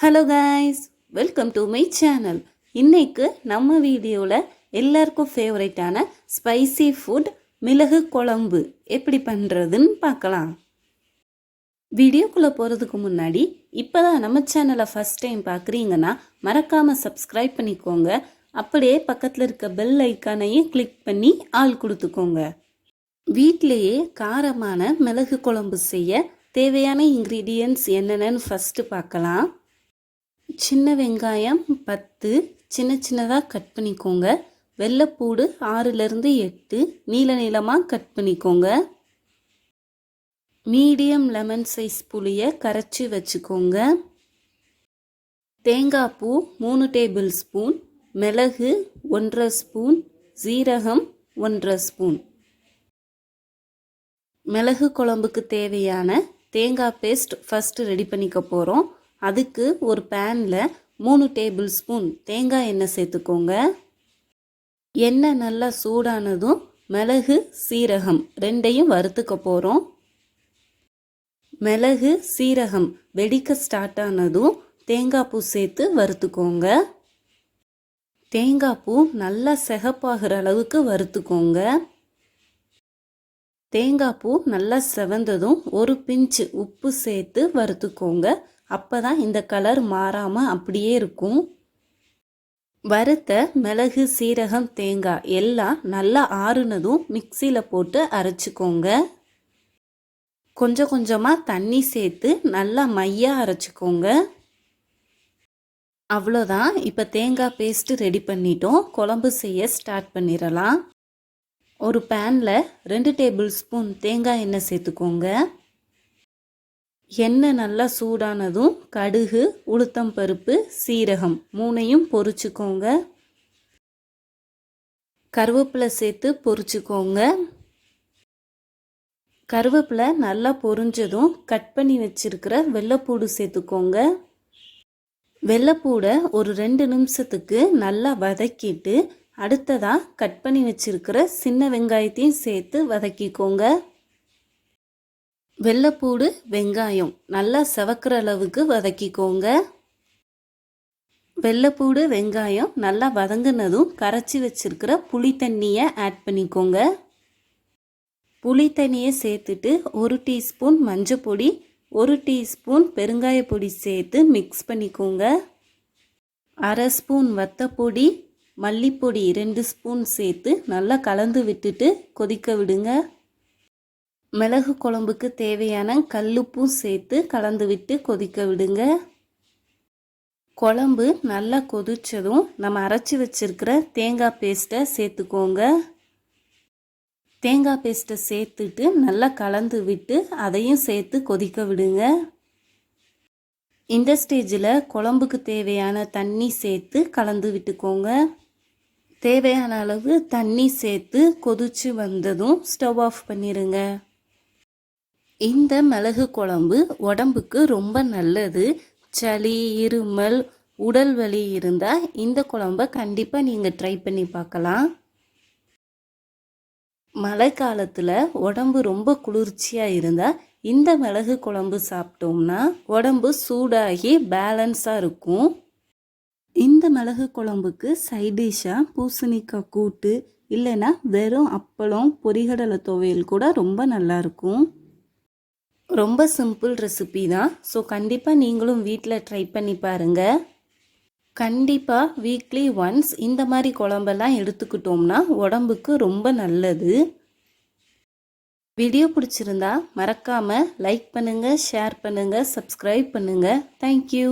Hello guys, welcome to my channel. இன்னைக்கு நம்ம வீடியோவில் எல்லாருக்கும் ஃபேவரட்டான ஸ்பைசி ஃபுட் மிளகு குழம்பு எப்படி பண்ணுறதுன்னு பார்க்கலாம். வீடியோக்குள்ளே போகிறதுக்கு முன்னாடி இப்போ தான் நம்ம சேனலை ஃபஸ்ட் டைம் பார்க்குறீங்கன்னா மறக்காமல் சப்ஸ்கிரைப் பண்ணிக்கோங்க. அப்படியே பக்கத்தில் இருக்க பெல் ஐக்கானையும் கிளிக் பண்ணி ஆள் கொடுத்துக்கோங்க. வீட்டிலையே காரமான மிளகு குழம்பு செய்ய தேவையான இன்க்ரீடியன்ட்ஸ் என்னென்னு ஃபஸ்ட்டு பார்க்கலாம். சின்ன வெங்காயம் 10 சின்ன சின்னதாக கட் பண்ணிக்கோங்க. வெள்ளைப்பூடு 6லேருந்து 8 நீளமாக கட் பண்ணிக்கோங்க. மீடியம் லெமன் சைஸ் புளியை கரைச்சி வச்சுக்கோங்க. தேங்காய் பூ 3 டேபிள் ஸ்பூன், மிளகு 1.5 ஸ்பூன், சீரகம் 1.5 ஸ்பூன். மிளகு குழம்புக்கு தேவையான தேங்காய் பேஸ்ட் ஃபஸ்ட்டு ரெடி பண்ணிக்க போகிறோம். அதுக்கு ஒரு பேனில் 3 டேபிள் ஸ்பூன் தேங்காய் எண்ணெய் சேர்த்துக்கோங்க. எண்ணெய் நல்லா சூடானதும் மிளகு சீரகம் ரெண்டையும் வறுத்துக்க போகிறோம். மிளகு சீரகம் வெடிக்க ஸ்டார்ட் ஆனதும் தேங்காய் பூ சேர்த்து வறுத்துக்கோங்க. தேங்காய் பூ நல்லா சிகப்பாகிற அளவுக்கு வறுத்துக்கோங்க. தேங்காய் பூ நல்லா செவந்ததும் ஒரு பிஞ்சு உப்பு சேர்த்து வறுத்துக்கோங்க. அப்போ தான் இந்த கலர் மாறாமல் அப்படியே இருக்கும். வறுத்த மிளகு சீரகம் தேங்காய் எல்லாம் நல்லா ஆறுனதும் மிக்சியில் போட்டு அரைச்சிக்கோங்க. கொஞ்சம் கொஞ்சமாக தண்ணி சேர்த்து நல்லா மையாக அரைச்சிக்கோங்க. அவ்வளோதான். இப்போ தேங்காய் பேஸ்ட்டு ரெடி பண்ணிட்டோம். குழம்பு செய்ய ஸ்டார்ட் பண்ணிடலாம். ஒரு பேனில் 2 டேபிள் ஸ்பூன் தேங்காய் எண்ணெய் சேர்த்துக்கோங்க. எண்ணெய் நல்லா சூடானதும் கடுகு, உளுத்தம் பருப்பு, சீரகம் 3ஐயும் பொரிச்சுக்கோங்க. கருவேப்பிலை சேர்த்து பொரிச்சுக்கோங்க. கருவேப்பிலை நல்லா பொரிஞ்சதும் கட் பண்ணி வச்சிருக்கிற வெள்ளைப்பூடு சேர்த்துக்கோங்க. வெள்ளைப்பூடை ஒரு 2 நிமிஷத்துக்கு நல்லா வதக்கிட்டு அடுத்ததாக கட் பண்ணி வச்சிருக்கிற சின்ன வெங்காயத்தையும் சேர்த்து வதக்கிக்கோங்க. வெள்ளைப்பூடு வெங்காயம் நல்லா செவக்கிற அளவுக்கு வதக்கிக்கோங்க. வெள்ளைப்பூடு வெங்காயம் நல்லா வதங்கினதும் கரைச்சி வச்சிருக்கிற புளி தண்ணியை ஆட் பண்ணிக்கோங்க. புளி தண்ணியை சேர்த்துட்டு 1 டீஸ்பூன் மஞ்சள் பொடி, 1 டீஸ்பூன் பெருங்காய பொடி சேர்த்து மிக்ஸ் பண்ணிக்கோங்க. 1/2 ஸ்பூன் வத்தப்பொடி, மல்லிப்பொடி 2 ஸ்பூன் சேர்த்து நல்லா கலந்து விட்டுட்டு கொதிக்க விடுங்க. மிளகு குழம்புக்கு தேவையான கல்லுப்பும் சேர்த்து கலந்து விட்டு கொதிக்க விடுங்க. குழம்பு நல்லா கொதிச்சதும் நம்ம அரைச்சி வச்சிருக்கிற தேங்காய் பேஸ்ட்டை சேர்த்துக்கோங்க. தேங்காய் பேஸ்ட்டை சேர்த்துட்டு நல்லா கலந்து விட்டு அதையும் சேர்த்து கொதிக்க விடுங்க. இந்த ஸ்டேஜில் குழம்புக்கு தேவையான தண்ணி சேர்த்து கலந்து விட்டுக்கோங்க. தேவையான அளவு தண்ணி சேர்த்து கொதிச்சு வந்ததும் ஸ்டவ் ஆஃப் பண்ணிடுங்க. இந்த மிளகு குழம்பு உடம்புக்கு ரொம்ப நல்லது. சளி, இருமல், உடல் வலி இருந்தால் இந்த குழம்பை கண்டிப்பாக நீங்கள் ட்ரை பண்ணி பார்க்கலாம். மழை காலத்தில் உடம்பு ரொம்ப குளிர்ச்சியாக இருந்தால் இந்த மிளகு குழம்பு சாப்பிட்டோம்னா உடம்பு சூடாகி பேலன்ஸாக இருக்கும். இந்த மிளகு குழம்புக்கு சைடிஷாக பூசணிக்காய் கூட்டு இல்லைன்னா வெறும் அப்பளம், பொரிகடலை துவையல் கூட ரொம்ப நல்லாயிருக்கும். ரொம்ப சிம்பிள் ரெசிபி தான். ஸோ கண்டிப்பாக நீங்களும் வீட்டில் ட்ரை பண்ணி பாருங்கள். கண்டிப்பாக வீக்லி ஒன்ஸ் இந்த மாதிரி குழம்பெல்லாம் எடுத்துக்கிட்டோம்னா உடம்புக்கு ரொம்ப நல்லது. வீடியோ பிடிச்சிருந்தா மறக்காமல் லைக் பண்ணுங்கள், ஷேர் பண்ணுங்கள், சப்ஸ்கிரைப் பண்ணுங்கள். தேங்க்யூ.